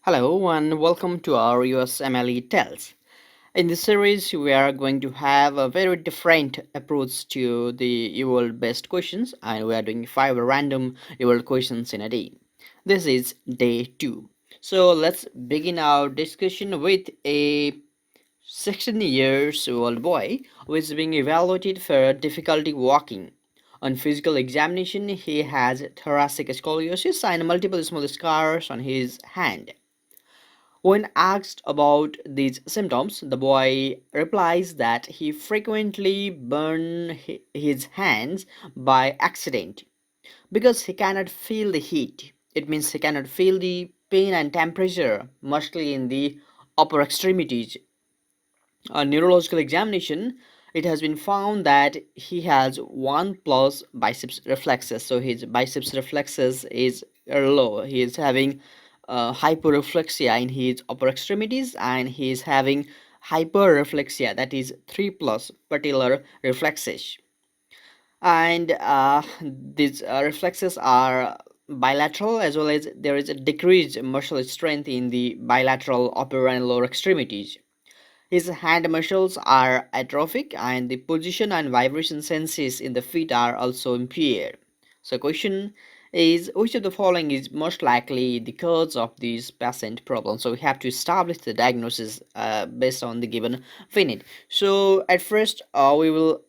Hello and welcome to our USMLE Tells. In this series, we are going to have a very different approach to the UWorld based questions, and we are doing 5 random UWorld questions in a day. This is day 2. So let's begin our discussion with a 16 years old boy who is being evaluated for difficulty walking. On physical examination, he has thoracic scoliosis and multiple small scars on his hand. When asked about these symptoms, the boy replies that he frequently burns his hands by accident because he cannot feel the heat. It means he cannot feel the pain and temperature, mostly in the upper extremities. On neurological examination, it has been found that he has 1 plus biceps reflexes. So his biceps reflexes is low. He is having hyperreflexia in his upper extremities, and he is having hyperreflexia, that is 3 plus patellar reflexes. And these reflexes are bilateral, as well as there is a decreased muscle strength in the bilateral upper and lower extremities. His hand muscles are atrophic, and the position and vibration senses in the feet are also impaired. So question is, which of the following is most likely the cause of this patient problem? So we have to establish the diagnosis based on the given finding. So at first we will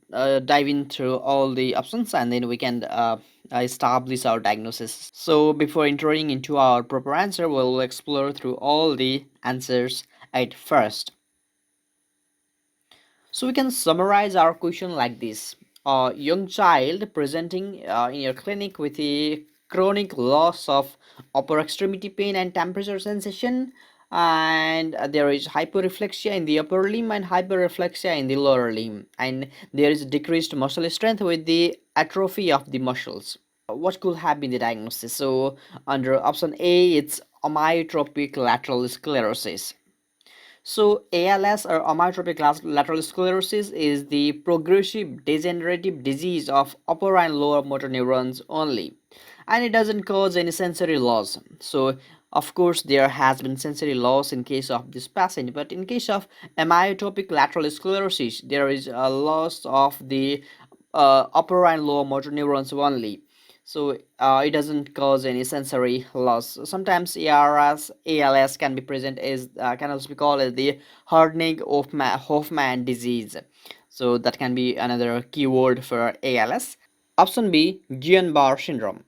dive into all the options, and then we can establish our diagnosis. So before entering into our proper answer, we'll explore through all the answers at first. So we can summarize our question like this. A young child presenting in your clinic with a chronic loss of upper extremity pain and temperature sensation, and there is hyperreflexia in the upper limb and hyperreflexia in the lower limb, and there is decreased muscle strength with the atrophy of the muscles. What could have been the diagnosis? So under option A, it's amyotrophic lateral sclerosis. So ALS, or amyotrophic lateral sclerosis, is the progressive degenerative disease of upper and lower motor neurons only, and it doesn't cause any sensory loss. So of course there has been sensory loss in case of this patient, but in case of amyotrophic lateral sclerosis, there is a loss of the upper and lower motor neurons only. So it doesn't cause any sensory loss. Sometimes ALS can be present as can also be called as the hardening Hoffman disease. So that can be another keyword for ALS. Option B, Guillain-Barré syndrome.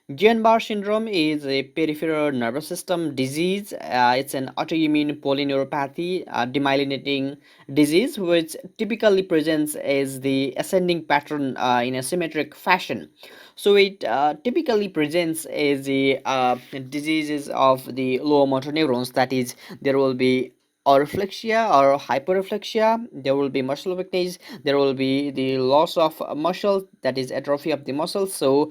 Guillain-Barré syndrome is a peripheral nervous system disease. It's an autoimmune polyneuropathy, demyelinating disease, which typically presents as the ascending pattern in a symmetric fashion. So it typically presents as the diseases of the lower motor neurons. That is, there will be oriflexia or hyperreflexia, there will be muscle weakness, there will be the loss of muscle, that is atrophy of the muscles. So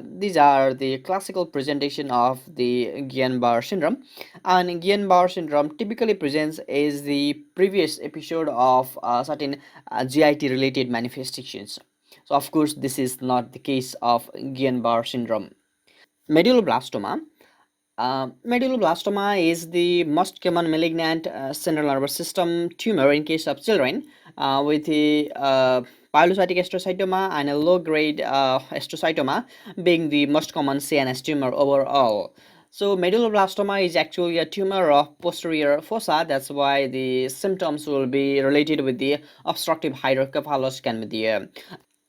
these are the classical presentation of the Guillain-Barré syndrome, and Guillain-Barré syndrome typically presents as the previous episode of certain GIT related manifestations. So of course this is not the case of Guillain-Barré syndrome. Medulloblastoma. Medulloblastoma is the most common malignant central nervous system tumor in case of children with a pilocytic astrocytoma and a low-grade astrocytoma being the most common CNS tumor overall. So medulloblastoma is actually a tumor of posterior fossa. That's why the symptoms will be related with the obstructive hydrocephalus can be there.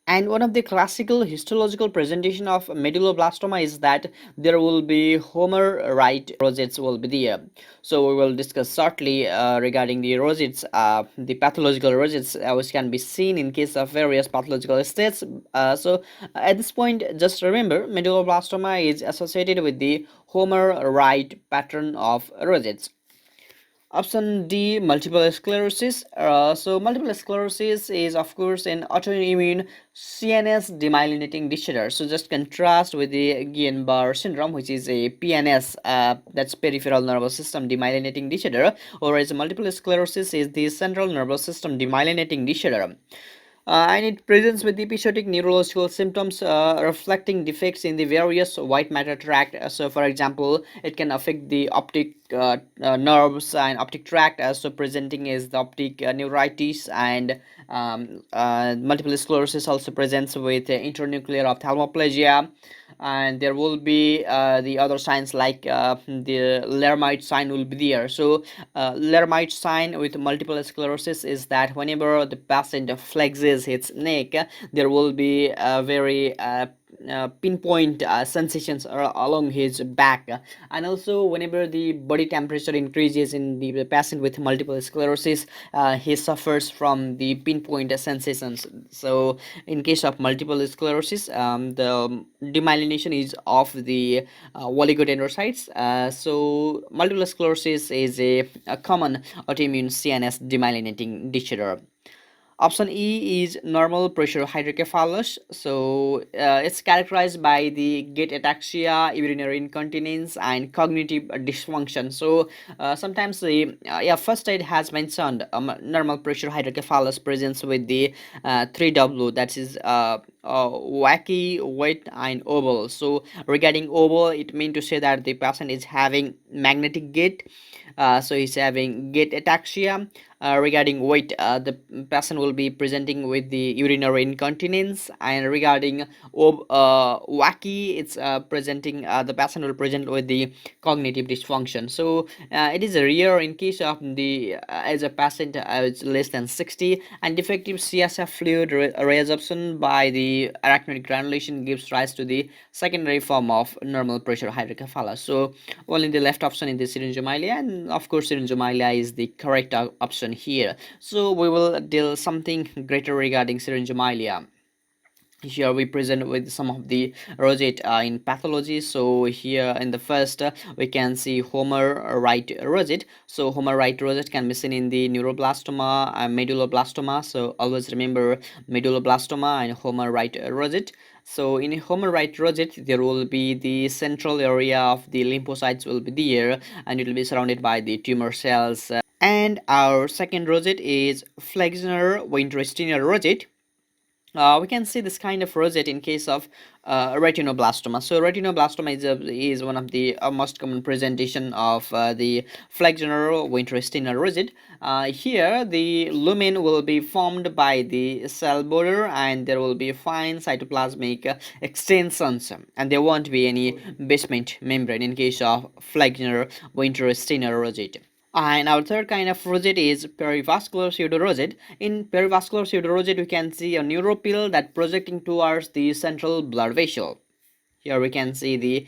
And one of the classical histological presentation of medulloblastoma is that there will be Homerite rosettes will be there. So we will discuss shortly regarding the rosettes, the pathological rosettes, which can be seen in case of various pathological states. So at this point, just remember medulloblastoma is associated with the Homerite pattern of rosettes. Option D, multiple sclerosis. So multiple sclerosis is of course an autoimmune CNS demyelinating disorder. So just contrast with the Guillain-Barré syndrome, which is a PNS, that's peripheral nervous system demyelinating disorder, whereas multiple sclerosis is the central nervous system demyelinating disorder. And it presents with episodic neurological symptoms reflecting defects in the various white matter tract. So, for example, it can affect the optic nerves and optic tract, so presenting as the optic neuritis, and multiple sclerosis also presents with internuclear ophthalmoplegia. And there will be the other signs like the Lermite sign will be there. So Lermite sign with multiple sclerosis is that whenever the patient flexes his neck, there will be a very pinpoint sensations along his back. And also whenever the body temperature increases in the patient with multiple sclerosis, he suffers from the pinpoint sensations. So in case of multiple sclerosis, the demyelination is of the oligodendrocytes. So multiple sclerosis is a common autoimmune CNS demyelinating disorder. Option E is normal pressure hydrocephalus. So it's characterized by the gait ataxia, urinary incontinence, and cognitive dysfunction. So sometimes the first aid has mentioned normal pressure hydrocephalus presents with the 3W, that is wacky, wet, and oval. So regarding oval, it means to say that the patient is having magnetic gait. So he's having gait ataxia. Regarding weight, the patient will be presenting with the urinary incontinence. And regarding wacky, it's presenting the patient will present with the cognitive dysfunction. So it is rare in case of the as a patient is less than 60, and defective CSF fluid reabsorption by the arachnoid granulation gives rise to the secondary form of normal pressure hydrocephalus. So only the left option in the syringomyelia, and of course syringomyelia is the correct option here. So we will deal something greater regarding syringomyelia. Here we present with some of the rosette in pathology. So here in the first, we can see Homerite rosette. So Homerite rosette can be seen in the neuroblastoma and medulloblastoma. So always remember medulloblastoma and Homerite rosette. So in Homerite rosette, there will be the central area of the lymphocytes will be there, and it will be surrounded by the tumor cells. And our second rosette is Flexner Wintersteiner rosette. We can see this kind of rosette in case of retinoblastoma. So retinoblastoma is one of the most common presentation of the flexular Wintersteiner rosette. Here the lumen will be formed by the cell border, and there will be fine cytoplasmic extensions, and there won't be any basement membrane in case of flexular Wintersteiner rosette. And our third kind of rosette is perivascular pseudorosette. In perivascular pseudorosette, we can see a neuropil that projecting towards the central blood vessel. Here we can see the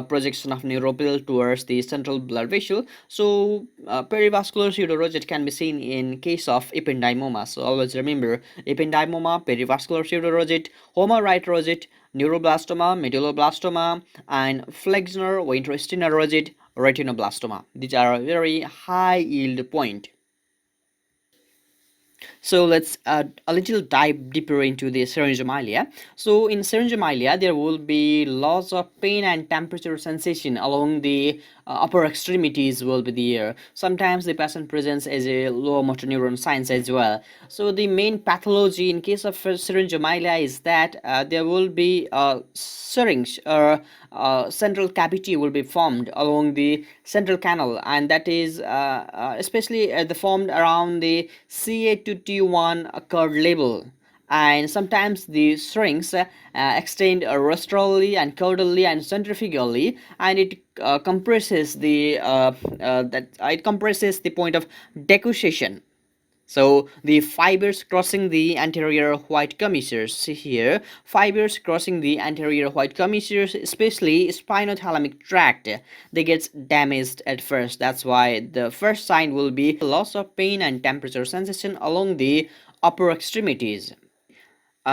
projection of neuropil towards the central blood vessel. So perivascular pseudorosette can be seen in case of ependymoma. So always remember ependymoma, perivascular pseudorosette, Homerite rosette, neuroblastoma, medulloblastoma, and Flexner Wintersteiner rosette, retinoblastoma. These are a very high yield point. So let's a little dive deeper into the syringomyelia. So in syringomyelia, there will be loss of pain and temperature sensation along the upper extremities will be there. Sometimes the patient presents as a low motor neuron signs as well. So the main pathology in case of syringomyelia is that there will be a syringe or central cavity will be formed along the central canal, and that is especially the formed around the CA to T1 curved level. And sometimes the strings extend rostrally and caudally and centrifugally, and it compresses the it compresses the point of decussation. So the fibers crossing the anterior white commissures, see here, fibers crossing the anterior white commissures, especially spinothalamic tract, they get damaged at first. That's why the first sign will be loss of pain and temperature sensation along the upper extremities.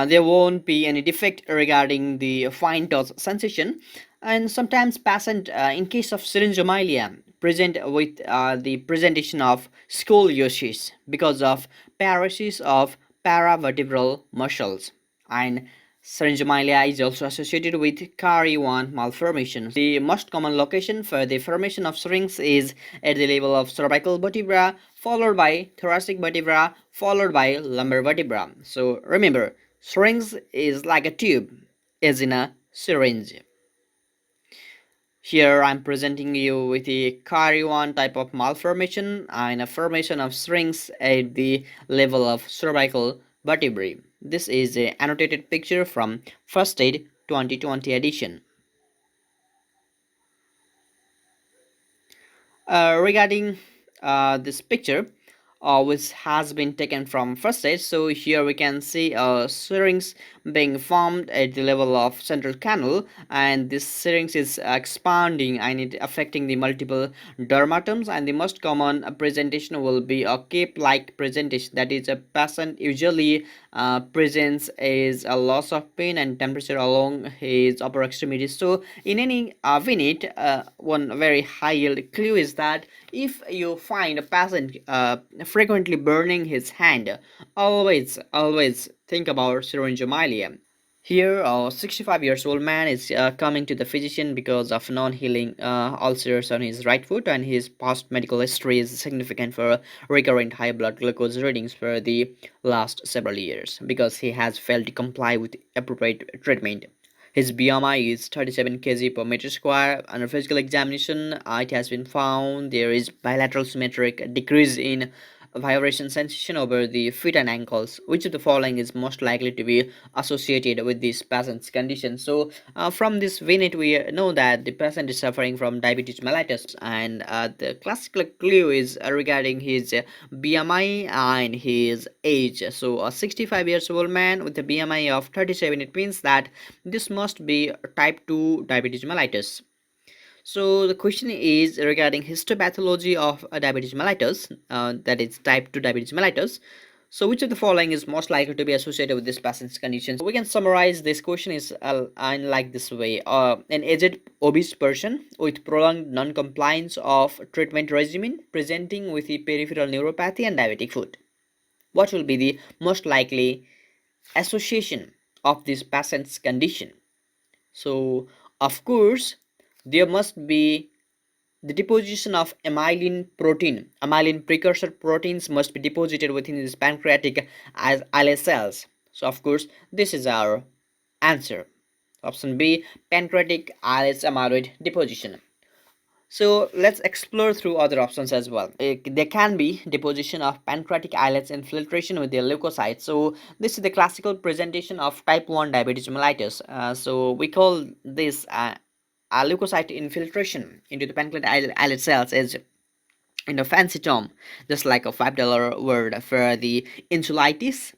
There won't be any defect regarding the fine touch sensation. And sometimes patient in case of syringomyelia present with the presentation of scoliosis because of paralysis of paravertebral muscles. And Syringomyelia is also associated with CARI1 malformation. The most common location for the formation of syrinx is at the level of cervical vertebra, followed by thoracic vertebra, followed by lumbar vertebra. So remember, syrinx is like a tube, as in a syringe. Here I'm presenting you with the CARI1 type of malformation and a formation of syrinx at the level of cervical vertebrae. This is an annotated picture from First Aid 2020 edition. Regarding this picture, which has been taken from first stage, so here we can see a syrinx being formed at the level of central canal, and this syrinx is expanding and it affecting the multiple dermatums, and the most common presentation will be a cape-like presentation. That is, a patient usually presents is a loss of pain and temperature along his upper extremities. So in any minute, one very high yield clue is that if you find a patient frequently burning his hand, always think about syringomyelia. Here, a 65 years old man is coming to the physician because of non-healing ulcers on his right foot, and his past medical history is significant for recurrent high blood glucose readings for the last several years because he has failed to comply with appropriate treatment. His BMI is 37 kg per meter square. Under physical examination, it has been found there is bilateral symmetric decrease in vibration sensation over the feet and ankles. Which of the following is most likely to be associated with this patient's condition? So, from this vignette, we know that the patient is suffering from diabetes mellitus, and the classical clue is regarding his BMI and his age. So, a 65 years old man with a BMI of 37, it means that this must be type 2 diabetes mellitus. So the question is regarding histopathology of diabetes mellitus, that is type 2 diabetes mellitus. So which of the following is most likely to be associated with this patient's condition? So we can summarize this question is in like this way. An aged obese person with prolonged non-compliance of treatment regimen presenting with the peripheral neuropathy and diabetic foot. What will be the most likely association of this patient's condition? So of course, there must be the deposition of amylin protein. Amylin precursor proteins must be deposited within these pancreatic islet cells. So of course, this is our answer. Option B, pancreatic islet amyloid deposition. So let's explore through other options as well. There can be deposition of pancreatic islets infiltration with the leukocytes. So this is the classical presentation of type 1 diabetes mellitus. So we call this leukocyte infiltration into the pancreatic islet cells is in a fancy term, just like a $5 word for the insulitis.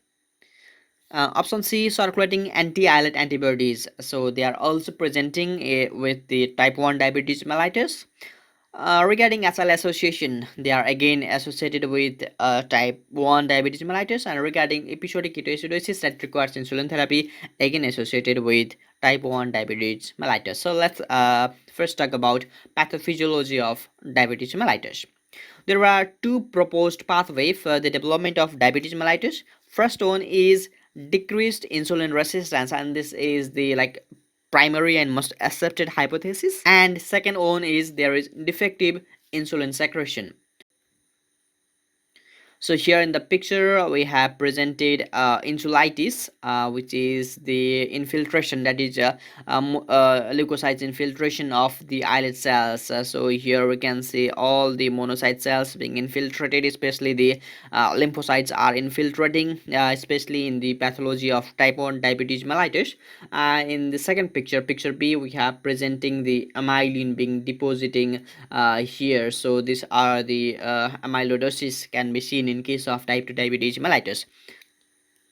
Option C, circulating anti-islet antibodies. So they are also presenting with the type 1 diabetes mellitus. Regarding SL association, they are again associated with type 1 diabetes mellitus, and regarding episodic ketoacidosis that requires insulin therapy, again associated with type 1 diabetes mellitus. So let's first talk about pathophysiology of diabetes mellitus. There are two proposed pathways for the development of diabetes mellitus. First one is decreased insulin resistance, and this is the like primary and most accepted hypothesis. And second one is there is defective insulin secretion. So here in the picture we have presented insulitis, which is the infiltration, that is leukocytes infiltration of the islet cells. So here we can see all the monocyte cells being infiltrated, especially the lymphocytes are infiltrating, especially in the pathology of type 1 diabetes mellitus. In the second picture, picture B, we have presenting the amylin being depositing here. So these are the amyloidosis can be seen in case of type 2 diabetes mellitus,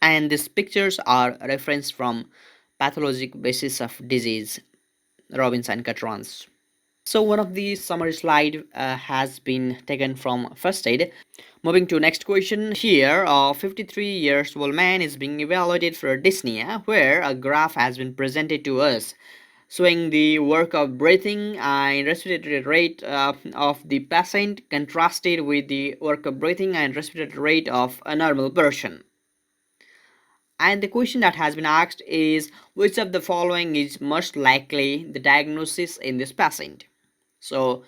and these pictures are referenced from pathologic basis of disease, Robbins and Catrons. So one of the summary slide has been taken from first aid. Moving to next question. Here a 53 years old man is being evaluated for dyspnea, where a graph has been presented to us showing the work of breathing and respiratory rate of the patient contrasted with the work of breathing and respiratory rate of a normal person. And the question that has been asked is, which of the following is most likely the diagnosis in this patient? So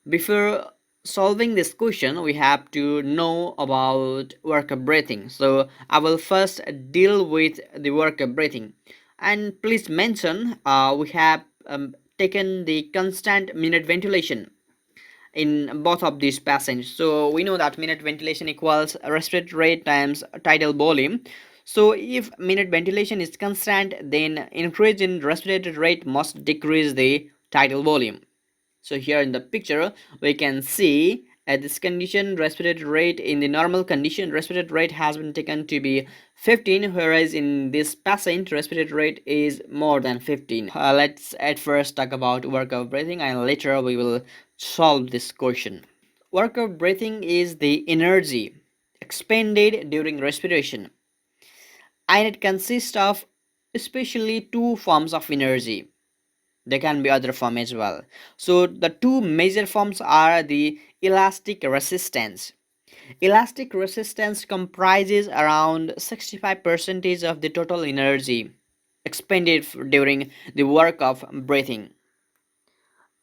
before solving this question, we have to know about work of breathing. So I will first deal with the work of breathing. And please mention, we have taken the constant minute ventilation in both of these patients. So we know that minute ventilation equals respiratory rate times tidal volume. So if minute ventilation is constant, then increase in respiratory rate must decrease the tidal volume. So here in the picture we can see at this condition respiratory rate, in the normal condition respiratory rate has been taken to be 15, whereas in this patient respiratory rate is more than 15. Let's at first talk about work of breathing and later we will solve this question. Work of breathing is the energy expended during respiration, and it consists of especially two forms of energy. There can be other form as well. So the two major forms are the elastic resistance. Elastic resistance comprises around 65% of the total energy expended during the work of breathing.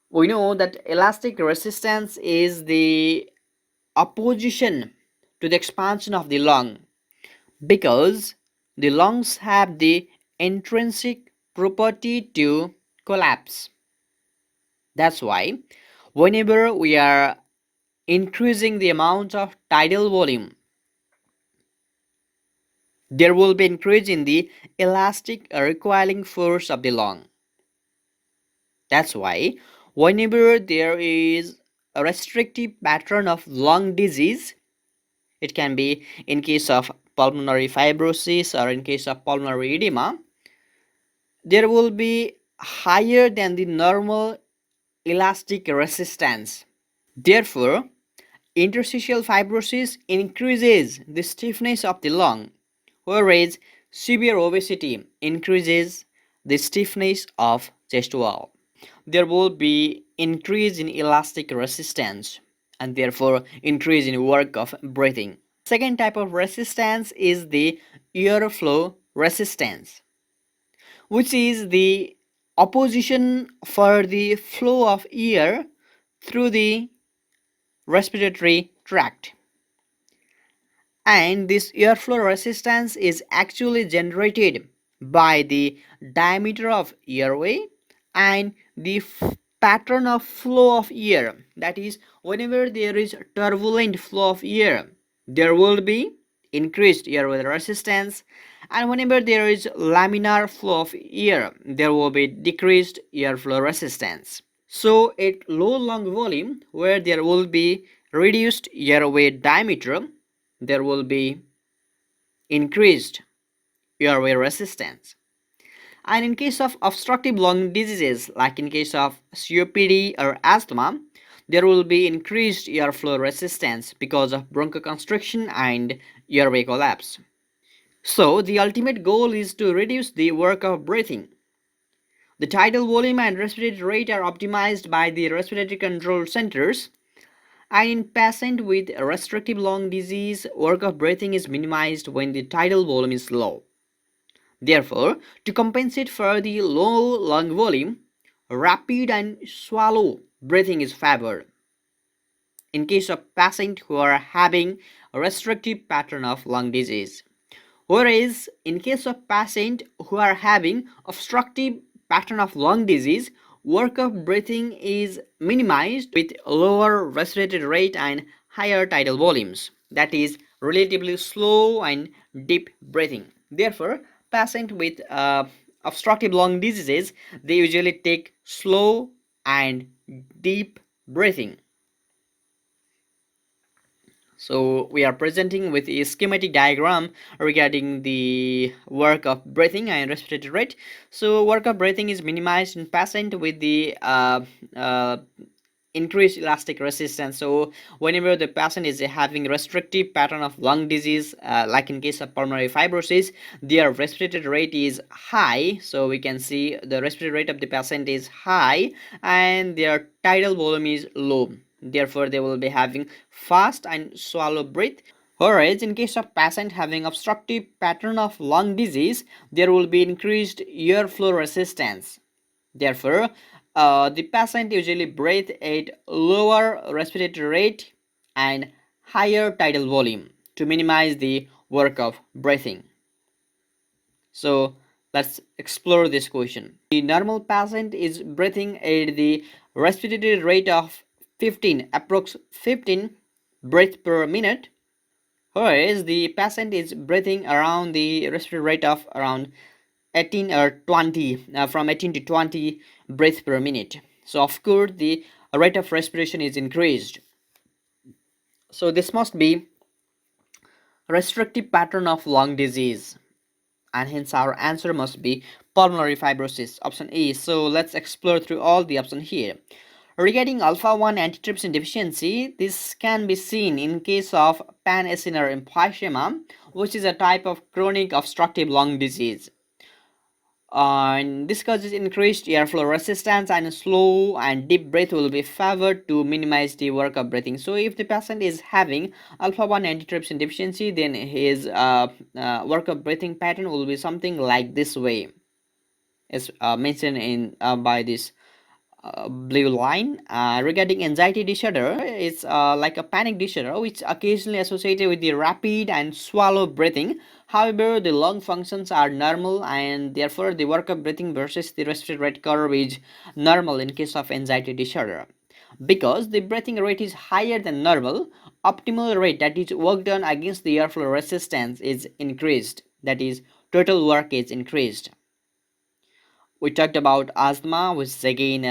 We know that elastic resistance is the opposition to the expansion of the lung, because the lungs have the intrinsic property to collapse. That's why whenever we are increasing the amount of tidal volume, there will be increase in the elastic recoiling force of the lung. That's why whenever there is a restrictive pattern of lung disease, it can be in case of pulmonary fibrosis or in case of pulmonary edema, there will be higher than the normal elastic resistance. Therefore, interstitial fibrosis increases the stiffness of the lung, whereas severe obesity increases the stiffness of chest wall. There will be increase in elastic resistance and therefore increase in work of breathing. Second type of resistance is the airflow resistance, which is the opposition for the flow of air through the respiratory tract. And this airflow resistance is actually generated by the diameter of airway and the pattern of flow of air. That is, whenever there is turbulent flow of air, there will be increased airway resistance, and whenever there is laminar flow of air, there will be decreased airflow resistance. So at low lung volume, where there will be reduced airway diameter, there will be increased airway resistance. And in case of obstructive lung diseases, like in case of COPD or asthma, there will be increased airflow resistance because of bronchoconstriction and airway collapse. So the ultimate goal is to reduce the work of breathing. The tidal volume and respiratory rate are optimized by the respiratory control centers, and in patients with restrictive lung disease, work of breathing is minimized when the tidal volume is low. Therefore, to compensate for the low lung volume, rapid and shallow breathing is favored in case of patients who are having a restrictive pattern of lung disease. Whereas in case of patients who are having obstructive pattern of lung disease, work of breathing is minimized with lower respiratory rate and higher tidal volumes. That is relatively slow and deep breathing. Therefore, patients with obstructive lung diseases, they usually take slow and deep breathing. So we are presenting with a schematic diagram regarding the work of breathing and respiratory rate. So work of breathing is minimized in patient with the increased elastic resistance. So whenever the patient is having restrictive pattern of lung disease, like in case of pulmonary fibrosis, their respiratory rate is high. So we can see the respiratory rate of the patient is high and their tidal volume is low. Therefore, they will be having fast and shallow breath. Whereas in case of patient having obstructive pattern of lung disease, there will be increased airflow resistance. Therefore, the patient usually breathe at lower respiratory rate and higher tidal volume to minimize the work of breathing. So let's explore this question. The normal patient is breathing at the respiratory rate of 15, approx 15 breath per minute, whereas the patient is breathing around the respiratory rate of around 18 or 20, from 18 to 20 breaths per minute. So of course the rate of respiration is increased. So this must be restrictive pattern of lung disease, and hence our answer must be pulmonary fibrosis, option A. So let's explore through all the options here. Regarding alpha 1 antitrypsin deficiency, this can be seen in case of pan-acinar emphysema, which is a type of chronic obstructive lung disease. And this causes increased airflow resistance, and slow and deep breath will be favored to minimize the work of breathing. So if the patient is having alpha 1 antitrypsin deficiency, then his work of breathing pattern will be something like this way, as mentioned in by this blue line. Regarding anxiety disorder, it's like a panic disorder which occasionally associated with the rapid and swallow breathing. However, the lung functions are normal, and therefore the work of breathing versus the respiratory rate curve is normal in case of anxiety disorder. Because the breathing rate is higher than normal, optimal rate, that is work done against the airflow resistance, is increased. That is, total work is increased. We talked about asthma, which is again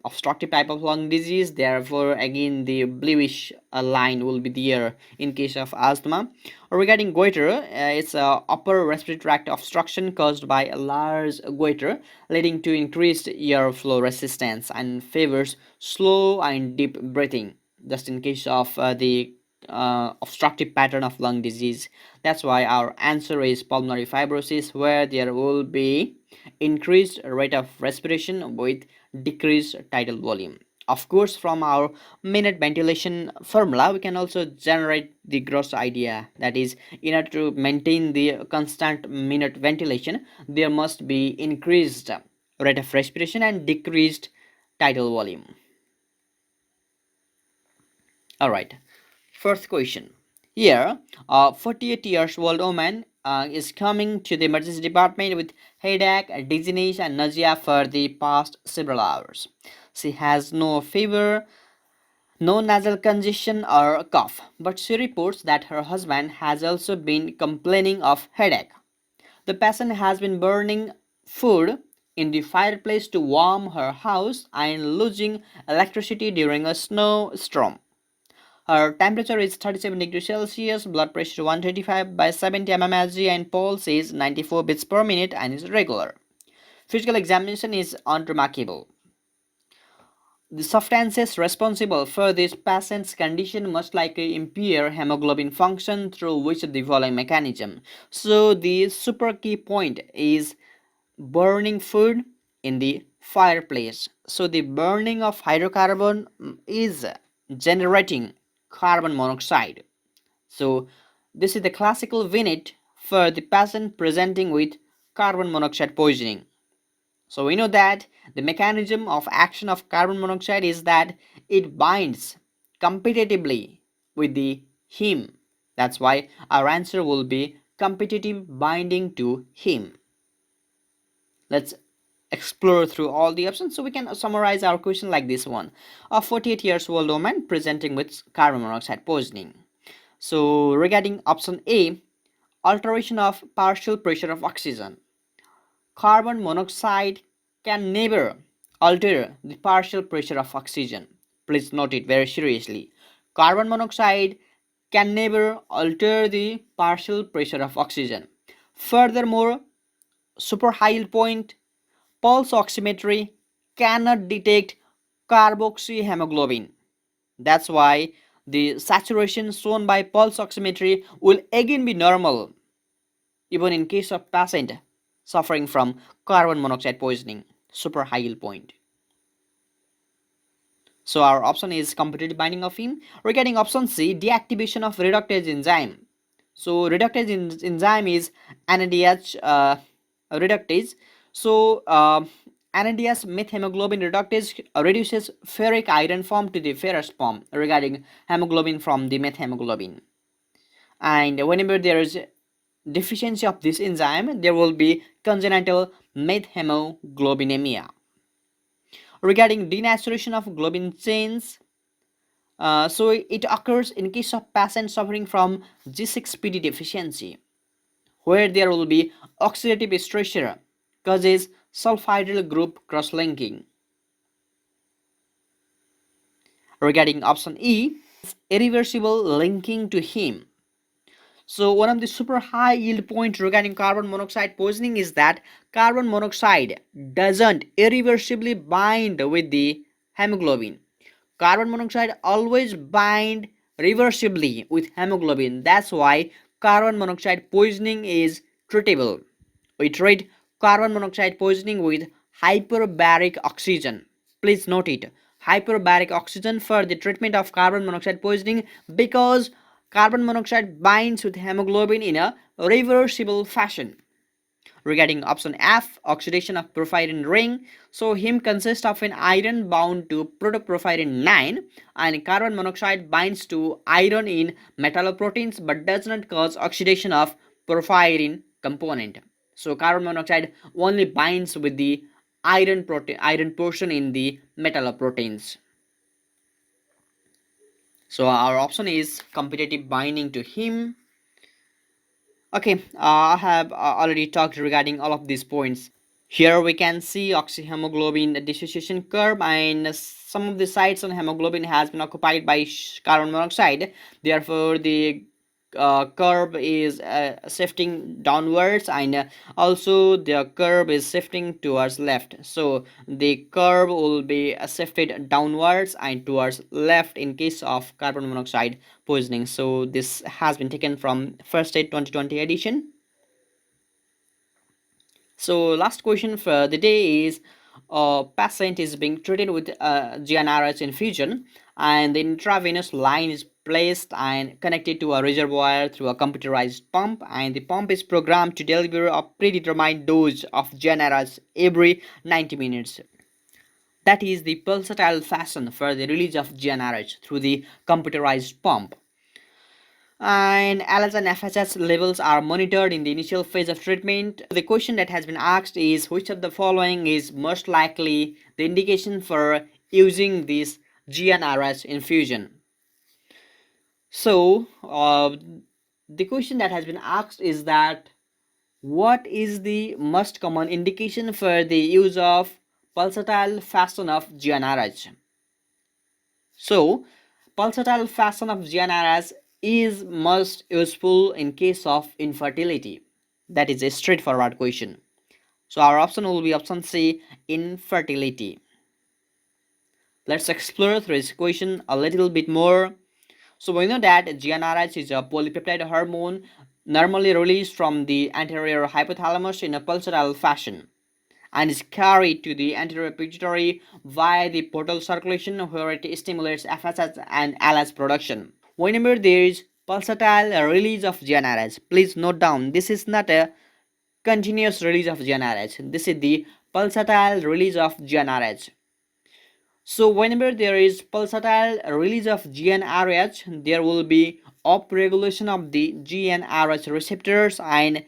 obstructive type of lung disease. Therefore, again the bluish line will be there in case of asthma. Regarding goiter, it's a upper respiratory tract obstruction caused by a large goiter, leading to increased airflow resistance and favors slow and deep breathing. Just in case of the obstructive pattern of lung disease. That's why our answer is pulmonary fibrosis, where there will be increased rate of respiration with decreased tidal volume. Of course, from our minute ventilation formula, we can also generate the gross idea. That is, in order to maintain the constant minute ventilation, there must be increased rate of respiration and decreased tidal volume. All right. First question. Here, a 48 years old woman is coming to the emergency department with headache, dizziness, and nausea for the past several hours. She has no fever, no nasal congestion or cough, but she reports that her husband has also been complaining of headache. The patient has been burning food in the fireplace to warm her house and losing electricity during a snowstorm. Her temperature is 37 degrees Celsius, blood pressure 135 by 70 mmHg, and pulse is 94 beats per minute and is regular. Physical examination is unremarkable. The substances responsible for this patient's condition must likely impair hemoglobin function through which the following mechanism. So the super key point is burning food in the fireplace. So the burning of hydrocarbon is generating carbon monoxide. So this is the classical vignette for the patient presenting with carbon monoxide poisoning. So we know that the mechanism of action of carbon monoxide is that it binds competitively with the heme. That's why our answer will be competitive binding to heme. Let's explore through all the options so we can summarize our question like this one. A 48 years old woman presenting with carbon monoxide poisoning. So regarding option A, alteration of partial pressure of oxygen. Carbon monoxide can never alter the partial pressure of oxygen. Please note it very seriously. Carbon monoxide can never alter the partial pressure of oxygen. Furthermore, super high yield point pulse oximetry cannot detect carboxyhemoglobin. That's why the saturation shown by pulse oximetry will again be normal even in case of patient suffering from carbon monoxide poisoning, super high yield point. So our option is competitive binding of heme. Regarding option C, deactivation of reductase enzyme. So reductase enzyme is NADH reductase. So NADH methemoglobin reductase reduces ferric iron form to the ferrous form regarding hemoglobin from the methemoglobin. And whenever there is deficiency of this enzyme, there will be congenital methemoglobinemia. Regarding denaturation of globin chains, so it occurs in case of patients suffering from G6PD deficiency, where there will be oxidative stressor causes sulfidyl group cross-linking. Regarding option E, irreversible linking to heme. So one of the super high yield points regarding carbon monoxide poisoning is that carbon monoxide doesn't irreversibly bind with the hemoglobin. Carbon monoxide always bind reversibly with hemoglobin. That's why carbon monoxide poisoning is treatable. We treat carbon monoxide poisoning with hyperbaric oxygen. Please note it. Hyperbaric oxygen for the treatment of carbon monoxide poisoning, because carbon monoxide binds with hemoglobin in a reversible fashion. Regarding option F, oxidation of porphyrin ring. So heme consists of an iron bound to protoporphyrin 9, and carbon monoxide binds to iron in metalloproteins but does not cause oxidation of porphyrin component. So carbon monoxide only binds with the iron portion in the metalloproteins. So our option is competitive binding to heme. Okay, I have already talked regarding all of these points. Here we can see oxyhemoglobin dissociation curve, and some of the sites on hemoglobin has been occupied by carbon monoxide. Therefore, the curve is shifting downwards, and also the curve is shifting towards left. So the curve will be shifted downwards and towards left in case of carbon monoxide poisoning. So this has been taken from First Aid 2020 edition. So last question for the day is, a patient is being treated with GnRH infusion, and the intravenous line is placed and connected to a reservoir through a computerized pump, and the pump is programmed to deliver a predetermined dose of GnRH every 90 minutes. That is the pulsatile fashion for the release of GnRH through the computerized pump. And LS and FSH levels are monitored in the initial phase of treatment. The question that has been asked is, which of the following is most likely the indication for using this GnRH infusion? So the question that has been asked is that, what is the most common indication for the use of pulsatile fashion of GnRH? So pulsatile fashion of GnRH is most useful in case of infertility. That is a straightforward question. So our option will be option C, infertility. Let's explore through this question a little bit more. So we know that GnRH is a polypeptide hormone normally released from the anterior hypothalamus in a pulsatile fashion, and is carried to the anterior pituitary via the portal circulation, where it stimulates FSH and LH production. Whenever there is pulsatile release of GnRH, please note down, this is not a continuous release of GnRH. This is the pulsatile release of GnRH. So whenever there is pulsatile release of GnRH, there will be upregulation of the GnRH receptors, and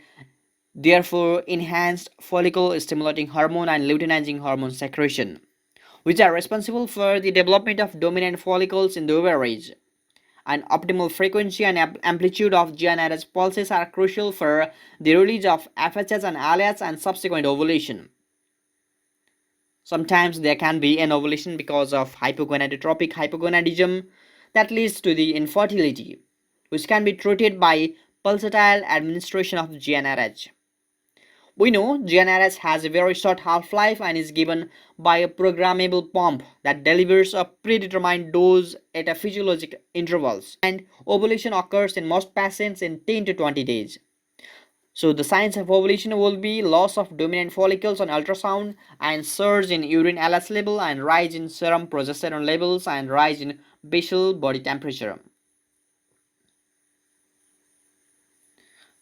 therefore enhanced follicle stimulating hormone and luteinizing hormone secretion, which are responsible for the development of dominant follicles in the ovaries. And optimal frequency and amplitude of GnRH pulses are crucial for the release of FSH and LH and subsequent ovulation. Sometimes there can be an ovulation because of hypogonadotropic hypogonadism that leads to the infertility, which can be treated by pulsatile administration of GnRH. We know GnRH has a very short half-life and is given by a programmable pump that delivers a predetermined dose at a physiologic intervals, and ovulation occurs in most patients in 10 to 20 days. So the signs of ovulation will be loss of dominant follicles on ultrasound, and surge in urine LS level, and rise in serum progesterone levels, and rise in basal body temperature.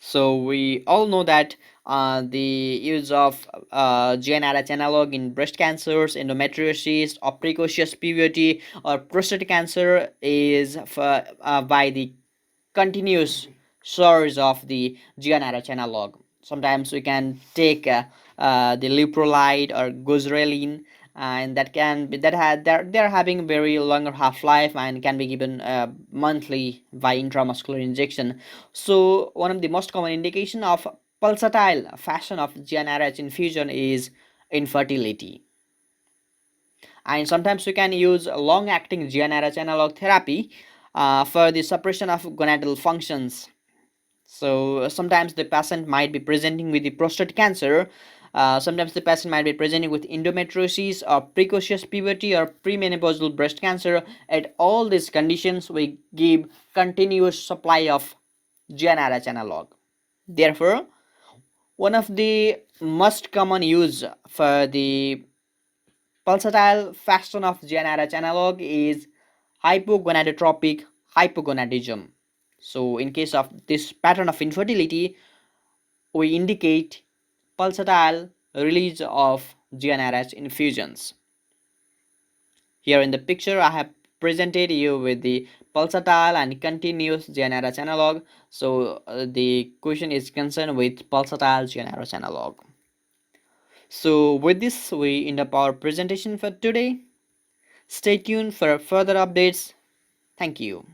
So we all know that the use of GnRH analog in breast cancers, endometriosis, or precocious puberty, or prostate cancer is by the continuous source of the GnRH analog. Sometimes we can take the leuprolide or gozerelin, and that can be that had they're having very longer half life and can be given monthly by intramuscular injection. So one of the most common indication of pulsatile fashion of GnRH infusion is infertility. And sometimes we can use long acting GnRH analog therapy for the suppression of gonadal functions. So sometimes the patient might be presenting with the prostate cancer. Sometimes the patient might be presenting with endometriosis or precocious puberty or premenopausal breast cancer. At all these conditions, we give continuous supply of GnRH analog. Therefore, one of the most common use for the pulsatile fashion of GnRH analog is hypogonadotropic hypogonadism. So in case of this pattern of infertility, we indicate pulsatile release of GnRH infusions. Here in the picture, I have presented you with the pulsatile and continuous GnRH analog. So the question is concerned with pulsatile GnRH analog. So with this, we end up our presentation for today. Stay tuned for further updates. Thank you.